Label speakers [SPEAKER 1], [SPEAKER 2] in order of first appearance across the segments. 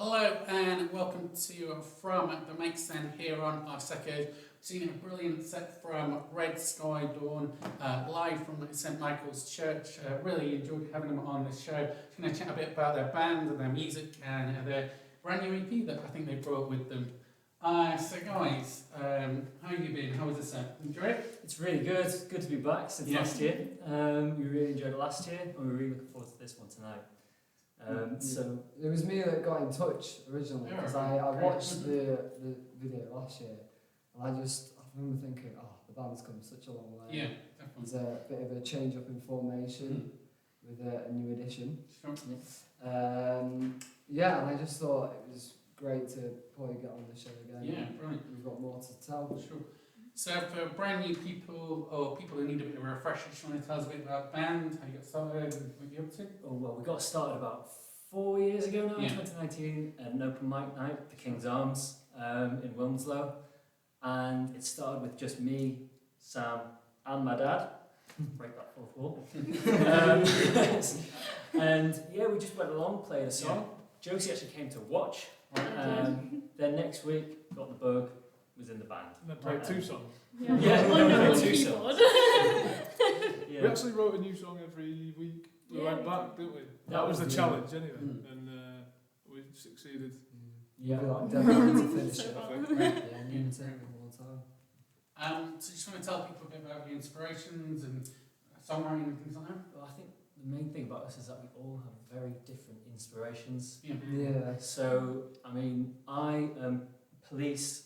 [SPEAKER 1] Hello and welcome to From the Make Stand here on Arseco. Seen a brilliant set from Red Sky Dawn, live from St Michael's Church. Really enjoyed having them on the show. Just going to chat a bit about their band and their music and their brand new EP that I think they brought with them. So guys, how have you been? How was the set? Enjoy it?
[SPEAKER 2] It's really good. Good to be back since last year. We really enjoyed it last year, and we're really looking forward to this one tonight. So
[SPEAKER 3] it was me that got in touch originally because I watched the video last year, and I remember thinking, oh, the band's come such a long way.
[SPEAKER 1] Yeah, definitely.
[SPEAKER 3] There's a bit of a change up in formation with a new addition.
[SPEAKER 1] Sure.
[SPEAKER 3] Yeah, and I just thought it was great to probably get on the show again.
[SPEAKER 1] Yeah, brilliant.
[SPEAKER 3] We've got more to tell.
[SPEAKER 1] Sure. So for brand new people or people who need a bit of a refresher, just want to tell us a bit about the band, how you got started, and what you're up to?
[SPEAKER 2] we got started about 4 years ago now,
[SPEAKER 1] Yeah.
[SPEAKER 2] 2019, at an open mic night, the King's Arms, in Wilmslow, and it started with just me, Sam, and my dad. Break that fourth wall. And yeah, we just went along, played a song. Josie actually came to watch. Then next week, got the bug, was in the band.
[SPEAKER 4] And then played two songs.
[SPEAKER 2] Yeah, we played two songs.
[SPEAKER 4] We actually wrote a new song every week. We went back, didn't we? That was the challenge anyway, and we succeeded.
[SPEAKER 3] Yeah, like definitely to finish it.
[SPEAKER 4] I think.
[SPEAKER 3] Yeah, new material all the time.
[SPEAKER 1] So just want to tell people a bit about the inspirations and songwriting and things like that?
[SPEAKER 2] Well, I think the main thing about us is that we all have very different inspirations.
[SPEAKER 3] Yeah.
[SPEAKER 2] So, I mean, Police,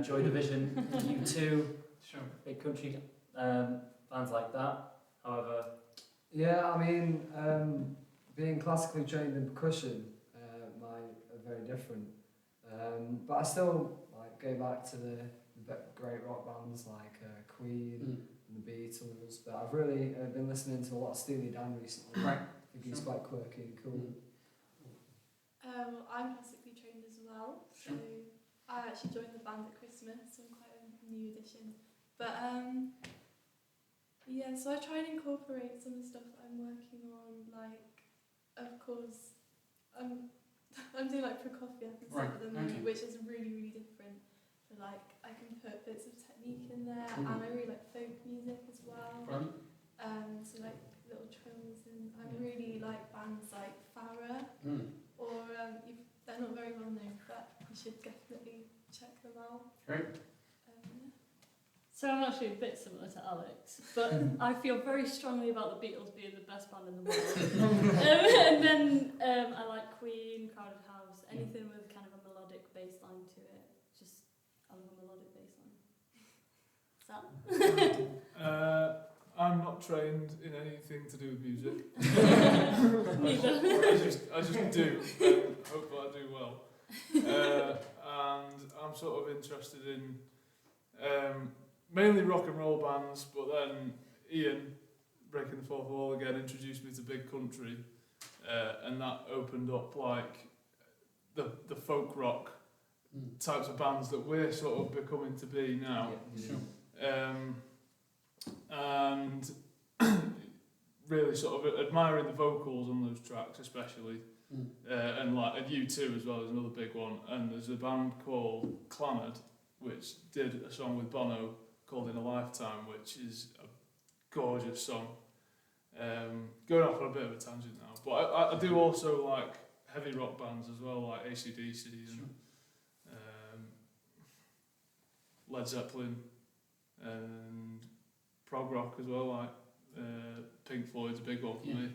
[SPEAKER 2] Joy Division, U2,
[SPEAKER 1] Sure.
[SPEAKER 2] Big Country, bands like that. However,
[SPEAKER 3] Yeah, I mean, being classically trained in percussion, mine are very different. But I still like go back to the great rock bands like Queen and the Beatles. But I've really been listening to a lot of Steely Dan recently.
[SPEAKER 1] Right.
[SPEAKER 3] I think he's quite quirky and cool.
[SPEAKER 5] I'm classically trained as well, so I actually joined the band at Christmas, so I'm quite a new addition. But yeah, so I try and incorporate some of the stuff that I'm working on, like, of course, I'm doing like Prokofiev and stuff at the moment, which is really, really different. So like, I can put bits of technique in there, and I really like folk music as well. So like little trills, and I really like bands like Farah, or they're not very well known, but you should definitely check them out.
[SPEAKER 1] Great.
[SPEAKER 6] So I'm actually a bit similar to Alex, but I feel very strongly about the Beatles being the best band in the world. And then I like Queen, Crowded House, anything with kind of a melodic bass line to it. I love a melodic bass line. Sam?
[SPEAKER 4] I'm not trained in anything to do with music.
[SPEAKER 6] Neither.
[SPEAKER 4] I just do, and hope that I do well. And I'm sort of interested in mainly rock and roll bands, but then Ian, breaking the fourth wall again, introduced me to Big Country, and that opened up like the folk rock types of bands that we're sort of becoming to be now. And really sort of admiring the vocals on those tracks especially, and U2 as well is another big one. And there's a band called Clannad which did a song with Bono called In a Lifetime, which is a gorgeous song. Going off on a bit of a tangent now, but I do also like heavy rock bands as well, like AC/DC and Led Zeppelin, and prog rock as well, like Pink Floyd's a big one for me.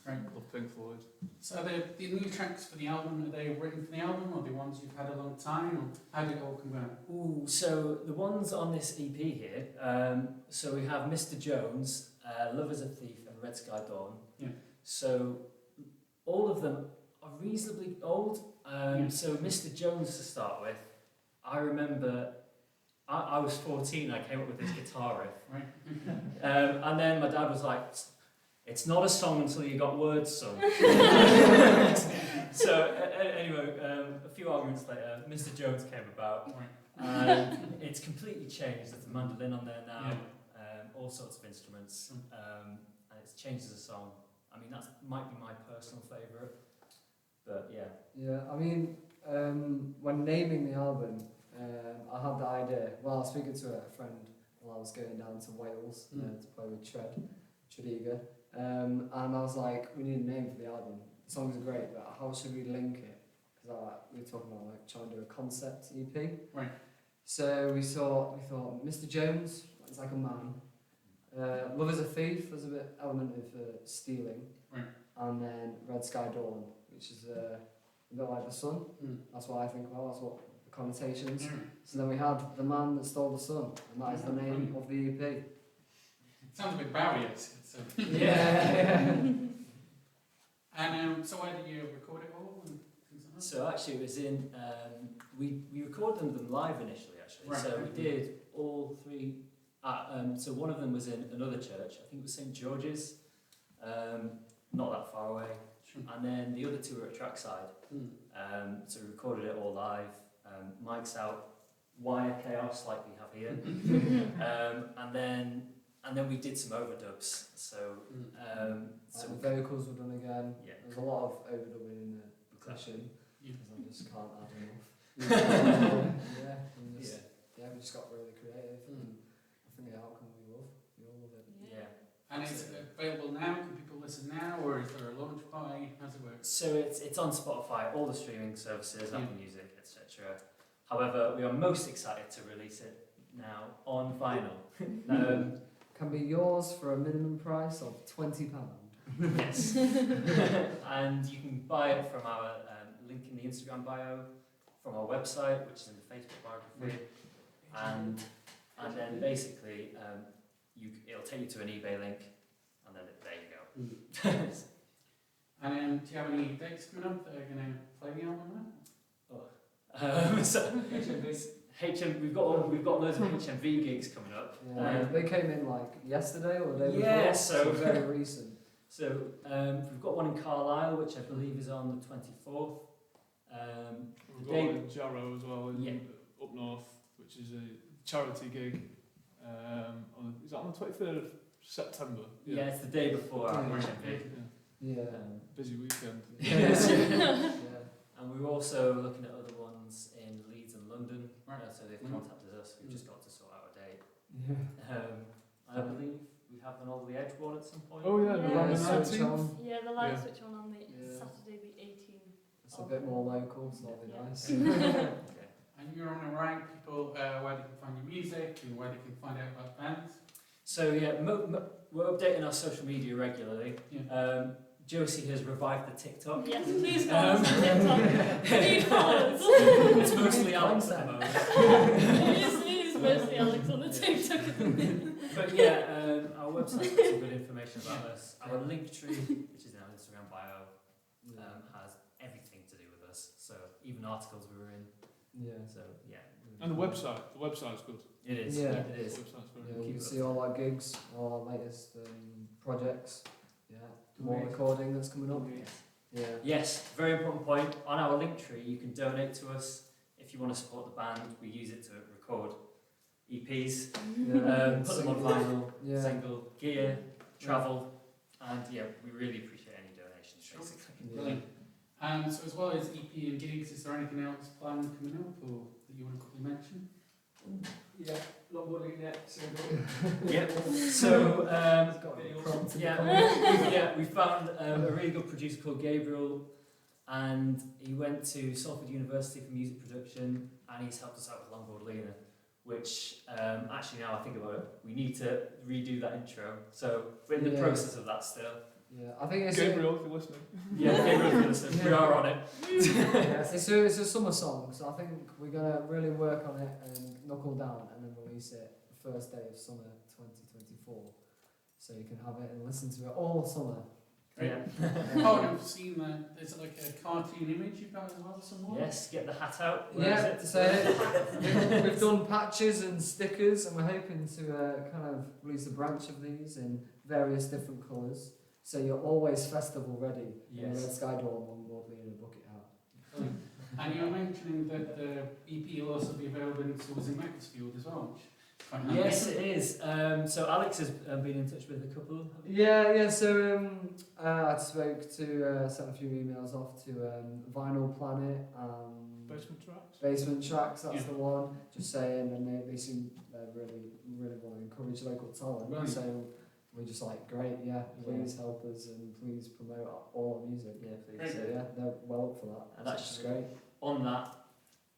[SPEAKER 1] Great.
[SPEAKER 4] Love Pink Floyd.
[SPEAKER 1] So the new tracks for the album, are they written for the album or the ones you've had a long time, or how did it all come about?
[SPEAKER 2] ooh, so the ones on this EP here, so we have Mr. Jones, Love is a Thief, and Red Sky Dawn.
[SPEAKER 1] Yeah.
[SPEAKER 2] So all of them are reasonably old. So Mr. Jones to start with, I remember I was 14, I came up with this guitar riff.
[SPEAKER 1] Right.
[SPEAKER 2] And then my dad was like, it's not a song until you got words sung. So anyway, a few arguments later, Mr. Jones came about. And it's completely changed. There's a mandolin on there now, all sorts of instruments, and it's changed as a song. I mean, that might be my personal favourite. But yeah.
[SPEAKER 3] Yeah, I mean, when naming the album, I had the idea. Well, I was speaking to a friend while I was going down to Wales to play with Tredegar, and I was like, we need a name for the album. The songs are great, but how should we link it? Because we were talking about like trying to do a concept EP.
[SPEAKER 1] Right.
[SPEAKER 3] So we thought Mr. Jones is like a man. Love is a Thief, there's a bit element of stealing.
[SPEAKER 1] Right.
[SPEAKER 3] And then Red Sky Dawn, which is a bit like the sun. That's what I think about, that's what the connotations. So then we had The Man That Stole the Sun, and that is the name of the EP.
[SPEAKER 1] It sounds a bit Bowie-esque. So.
[SPEAKER 3] Yeah.
[SPEAKER 1] And so where did you record it all and things like that?
[SPEAKER 2] So actually it was in, we recorded them live initially actually.
[SPEAKER 1] Right.
[SPEAKER 2] So we did all three, so one of them was in another church, I think it was St George's, not that far away.
[SPEAKER 1] Sure.
[SPEAKER 2] And then the other two were at Trackside. So we recorded it all live, mics out, wire chaos like we have here. And then we did some overdubs. So,
[SPEAKER 3] So the vocals were done again.
[SPEAKER 2] Yeah.
[SPEAKER 3] There's a lot of overdubbing in the percussion,
[SPEAKER 1] Yeah.
[SPEAKER 3] because I just can't add enough. Yeah, we just got really creative, and I think the outcome we all love it.
[SPEAKER 2] Yeah.
[SPEAKER 1] And is it available now? Can people listen now, or is there a launch party? How's it work?
[SPEAKER 2] So it's on Spotify, all the streaming services, Apple Music, etc. However, we are most excited to release it now on vinyl.
[SPEAKER 3] Can be yours for a minimum price of £20.
[SPEAKER 2] Yes. And you can buy it from our link in the Instagram bio, from our website, which is in the Facebook biography, and then basically it'll take you to an eBay link, and then there you go.
[SPEAKER 1] And do you have any dates coming up that are going to play the album now?
[SPEAKER 2] So we've got loads of HMV gigs coming up.
[SPEAKER 3] Yeah, they came in like yesterday or the day before.
[SPEAKER 2] Yeah, so
[SPEAKER 3] very recent.
[SPEAKER 2] So we've got one in Carlisle, which I believe is on the 24th.
[SPEAKER 4] We've got one in Jarrow as well, up north, which is a charity gig. Is that on the 23rd of September?
[SPEAKER 2] Yeah, it's the day before our
[SPEAKER 3] Yeah.
[SPEAKER 2] HMV.
[SPEAKER 3] Yeah.
[SPEAKER 4] Busy weekend.
[SPEAKER 3] Yeah.
[SPEAKER 2] And we're also looking at other ones in Leeds and London.
[SPEAKER 1] Right.
[SPEAKER 2] So they've contacted us. We've just got to sort out a date.
[SPEAKER 3] Yeah.
[SPEAKER 2] I believe we have one over the Edgewater at some point.
[SPEAKER 4] Oh yeah,
[SPEAKER 6] Yeah.
[SPEAKER 4] November
[SPEAKER 3] Yeah,
[SPEAKER 4] 19th.
[SPEAKER 6] Yeah, the light
[SPEAKER 4] Yeah.
[SPEAKER 6] switch on the
[SPEAKER 3] Yeah.
[SPEAKER 6] Saturday the 18th.
[SPEAKER 3] It's a bit more local, so that'll be
[SPEAKER 6] Yeah.
[SPEAKER 3] nice.
[SPEAKER 2] Okay.
[SPEAKER 1] And you're on the right, people, where they can find your music and where they can find out about bands.
[SPEAKER 2] So yeah, we're updating our social media regularly.
[SPEAKER 1] Yeah.
[SPEAKER 2] Josie has revived the TikTok.
[SPEAKER 6] Yes, please follow us on TikTok. We need followers.
[SPEAKER 2] It's mostly Alex at the moment.
[SPEAKER 6] It is mostly Alex on the TikTok at the minute.
[SPEAKER 2] But yeah, our website's got some good information about us. Our link tree, which is in our Instagram bio, has everything to do with us. So even articles we were in.
[SPEAKER 3] Yeah.
[SPEAKER 2] So yeah,
[SPEAKER 4] And the website's good.
[SPEAKER 2] it is.
[SPEAKER 3] Yeah.
[SPEAKER 2] It
[SPEAKER 4] The
[SPEAKER 2] is.
[SPEAKER 4] website's very
[SPEAKER 3] Yeah,
[SPEAKER 4] good.
[SPEAKER 3] you can
[SPEAKER 2] Keep it
[SPEAKER 3] see all our gigs, all our latest projects. Yeah. More recording that's coming up. Yeah.
[SPEAKER 2] Yes, very important point. On our link tree, you can donate to us if you want to support the band. We use it to record EPs,
[SPEAKER 3] Yeah.
[SPEAKER 2] put them on vinyl,
[SPEAKER 3] Yeah.
[SPEAKER 2] single, gear, travel, and yeah, we really appreciate any donations.
[SPEAKER 1] Sure.
[SPEAKER 2] Basically.
[SPEAKER 1] Brilliant. So as well as EP and gigs, is there anything else planned coming up or that you want to quickly mention?
[SPEAKER 3] Yeah. Longboarding next.
[SPEAKER 2] Yep. So
[SPEAKER 3] Yeah.
[SPEAKER 2] we found a really good producer called Gabriel, and he went to Salford University for music production, and he's helped us out with Longboard Lena, which actually now I think about it, we need to redo that intro. So we're in the
[SPEAKER 3] Yeah.
[SPEAKER 2] process of that still.
[SPEAKER 3] Yeah. I think it's
[SPEAKER 4] Gabriel, if you're listening.
[SPEAKER 2] Yeah, Gabriel, listen, we are on it.
[SPEAKER 3] yeah, it's a summer song, so I think we're gonna really work on it and knuckle down, and then release it the first day of summer 2024, so you can have it and listen to it all summer.
[SPEAKER 1] Great.
[SPEAKER 2] Yeah.
[SPEAKER 1] Oh, and I've seen that there's like a cartoon image you've got as well somewhere.
[SPEAKER 2] Yes, get the hat out. Where
[SPEAKER 3] Yeah,
[SPEAKER 2] is it?
[SPEAKER 3] so we've done patches and stickers, and we're hoping to kind of release a branch of these in various different colours, so you're always festival ready.
[SPEAKER 2] Yes.
[SPEAKER 3] Red Sky Dawn, Longboard Lena, Bucket Hat.
[SPEAKER 1] Brilliant. And you were mentioning that the EP will also be available in stores in Macclesfield as well, which Quite handy.
[SPEAKER 2] Yes, it is. So Alex has been in touch with a couple.
[SPEAKER 3] Yeah. So I spoke to sent a few emails off to Vinyl Planet and
[SPEAKER 4] Basement Tracks.
[SPEAKER 3] Basement Tracks. That's
[SPEAKER 1] Yeah.
[SPEAKER 3] the one. Just saying, and they seem they really want to encourage local talent.
[SPEAKER 1] Right.
[SPEAKER 3] So we're just like, great, yeah. Please help us and please promote all our music.
[SPEAKER 2] Yeah, please.
[SPEAKER 1] Great.
[SPEAKER 3] So yeah, they're well up for that.
[SPEAKER 2] And that's
[SPEAKER 3] just great.
[SPEAKER 2] On that,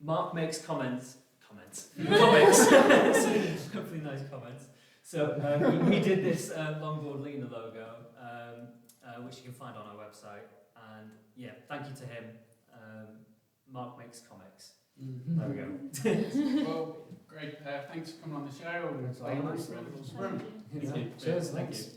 [SPEAKER 2] Mark makes comments. Comics. Hopefully nice comments. So he did this Longboard Lena logo, which you can find on our website. And yeah, thank you to him. Mark makes comics. There we go.
[SPEAKER 1] Well, great. Thanks for coming on the show.
[SPEAKER 3] Thanks for
[SPEAKER 1] Playing
[SPEAKER 3] having
[SPEAKER 1] nice
[SPEAKER 3] us.
[SPEAKER 1] room.
[SPEAKER 6] Thank you.
[SPEAKER 3] Yeah.
[SPEAKER 2] Thank you.
[SPEAKER 3] Cheers.
[SPEAKER 2] Thank
[SPEAKER 3] Thanks.
[SPEAKER 2] you.